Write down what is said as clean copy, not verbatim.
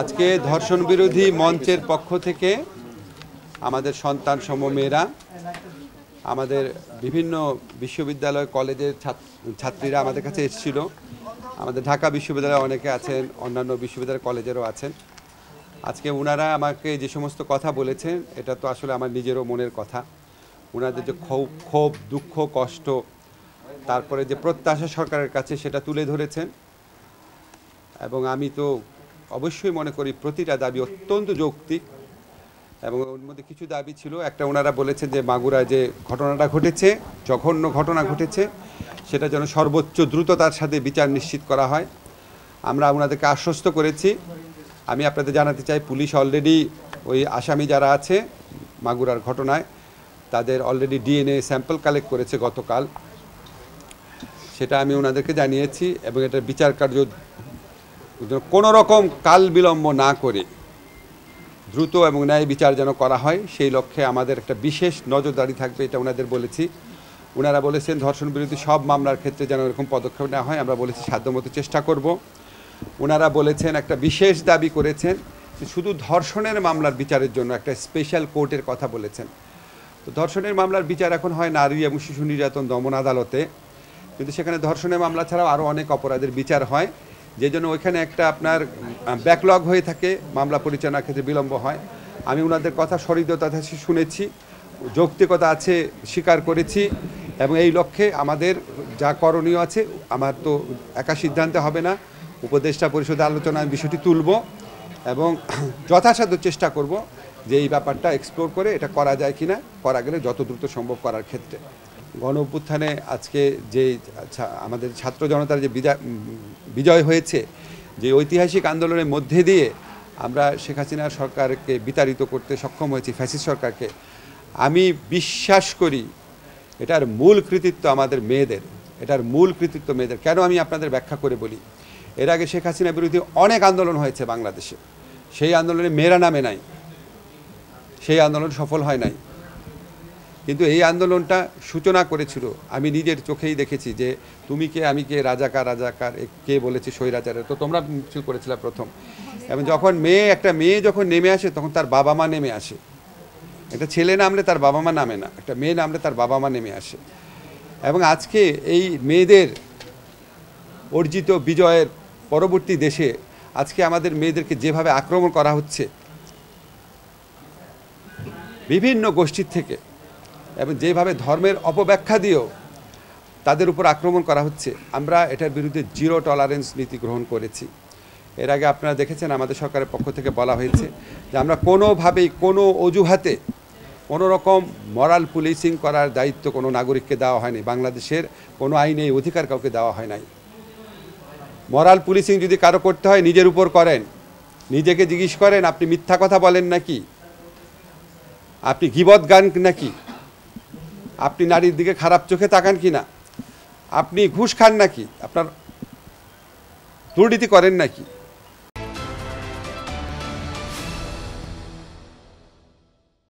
আজকে ধর্ষণ বিরোধী মঞ্চের পক্ষ থেকে আমাদের সন্তান সম মেয়েরা, আমাদের বিভিন্ন বিশ্ববিদ্যালয় কলেজের ছাত্রীরা আমাদের কাছে এসেছিল। আমাদের ঢাকা বিশ্ববিদ্যালয়ে অনেকে আছেন, অন্যান্য বিশ্ববিদ্যালয় কলেজেরও আছেন। আজকে ওনারা আমাকে যে সমস্ত কথা বলেছেন, এটা তো আসলে আমার নিজেরও মনের কথা। ওনাদের যে ক্ষোভ, দুঃখ, কষ্ট, তারপরে যে প্রত্যাশা সরকারের কাছে, সেটা তুলে ধরেছেন। এবং আমি তো অবশ্যই মনে করি প্রতিটা দাবি অত্যন্ত যৌক্তিক, এবং ওর মধ্যে কিছু দাবি ছিল। একটা, ওনারা বলেছেন যে মাগুরায় যে ঘটনাটা ঘটেছে, জঘন্য ঘটনা ঘটেছে, সেটা যেন সর্বোচ্চ দ্রুততার সাথে বিচার নিশ্চিত করা হয়। আমরা ওনাদেরকে আশ্বস্ত করেছি। আমি আপনাদের জানাতে চাই, পুলিশ অলরেডি ওই আসামি যারা আছে মাগুরার ঘটনায়, তাদের অলরেডি ডিএনএ স্যাম্পল কালেক্ট করেছে গতকাল। সেটা আমি ওনাদেরকে জানিয়েছি, এবং এটার বিচার কার্য কোনো রকম কাল বিলম্ব না করে দ্রুত এবং ন্যায় বিচার যেন করা হয়, সেই লক্ষ্যে আমাদের একটা বিশেষ নজরদারি থাকবে, এটা ওনাদের বলেছি। ওনারা বলেছেন ধর্ষণ বিরোধী সব মামলার ক্ষেত্রে যেন এরকম পদক্ষেপ নেওয়া হয়, আমরা বলেছি সাধ্যমতো চেষ্টা করব। ওনারা বলেছেন, একটা বিশেষ দাবি করেছেন শুধু ধর্ষণের মামলার বিচারের জন্য একটা স্পেশাল কোর্টের কথা বলেছেন। তো ধর্ষণের মামলার বিচার এখন হয় নারী এবং শিশু নির্যাতন দমন আদালতে, কিন্তু সেখানে ধর্ষণের মামলা ছাড়াও আরও অনেক অপরাধের বিচার হয়, যে জন্য ওইখানে একটা আপনার ব্যাকলগ হয়ে থাকে, মামলা পরিচালনার ক্ষেত্রে বিলম্ব হয়। আমি ওনাদের কথা সহৃদয়তা শুনেছি, যৌক্তিকতা আছে স্বীকার করেছি, এবং এই লক্ষ্যে আমাদের যা করণীয় আছে, আমার তো একা সিদ্ধান্তে হবে না, উপদেষ্টা পরিষদে আলোচনায় বিষয়টি তুলব এবং যথাসাধ্য চেষ্টা করব যে এই ব্যাপারটা এক্সপ্লোর করে এটা করা যায় কিনা, করা গেলে যত দ্রুত সম্ভব করার ক্ষেত্রে। গণ অভ্যুত্থানে আজকে যে আমাদের ছাত্র জনতার যে বিজয় হয়েছে, যে ঐতিহাসিক আন্দোলনের মধ্যে দিয়ে আমরা শেখ হাসিনা সরকারকে বিতাড়িত করতে সক্ষম হয়েছি, ফ্যাসিস্ট সরকারকে, আমি বিশ্বাস করি এটার মূল কৃতিত্ব আমাদের মেয়েদের, এটার মূল কৃতিত্ব মেয়েদের। কেন আমি আপনাদের ব্যাখ্যা করে বলি। এর আগে শেখ হাসিনা বিরোধী অনেক আন্দোলন হয়েছে বাংলাদেশে, সেই আন্দোলনে মেয়েরা নামে নাই, সেই আন্দোলন সফল হয় নাই। কিন্তু এই আন্দোলনটা সূচনা করেছিল, আমি নিজের চোখেই দেখেছি, যে তুমি কে আমি কে, রাজাকার রাজাকার, কে বলেছে স্বৈরাচারের, তো তোমরা মিছিল করেছিলে প্রথম। এবং যখন একটা মেয়ে যখন নেমে আসে, তখন তার বাবা মা নেমে আসে। একটা ছেলে নামলে তার বাবা মা নামে না, একটা মেয়ে নামলে তার বাবা মা নেমে আসে। এবং আজকে এই মেয়েদের অর্জিত বিজয়ের পরবর্তী দেশে আজকে আমাদের মেয়েদেরকে যেভাবে আক্রমণ করা হচ্ছে বিভিন্ন গোষ্ঠীর থেকে, এবং যেভাবে ধর্মের অপব্যাখ্যা দিয়েও তাদের উপর আক্রমণ করা হচ্ছে, আমরা এটার বিরুদ্ধে জিরো টলারেন্স নীতি গ্রহণ করেছি। এর আগে আপনারা দেখেছেন আমাদের সরকারের পক্ষ থেকে বলা হয়েছে যে আমরা কোনোভাবেই কোনো অজুহাতে কোনো রকম মরাল পুলিশিং করার দায়িত্ব কোনো নাগরিককে দেওয়া হয়নি। বাংলাদেশের কোনো আইনে এই অধিকার কাউকে দেওয়া হয় নাই। মরাল পুলিশিং যদি কারো করতে হয়, নিজের উপর করেন, নিজেকে জিজ্ঞেস করেন আপনি মিথ্যা কথা বলেন নাকি, আপনি গীবত গান নাকি, আপনি নারীর দিকে খারাপ চোখে তাকান কি না, আপনি ঘুষ খান নাকি, আপনার দুর্নীতি করেন নাকি।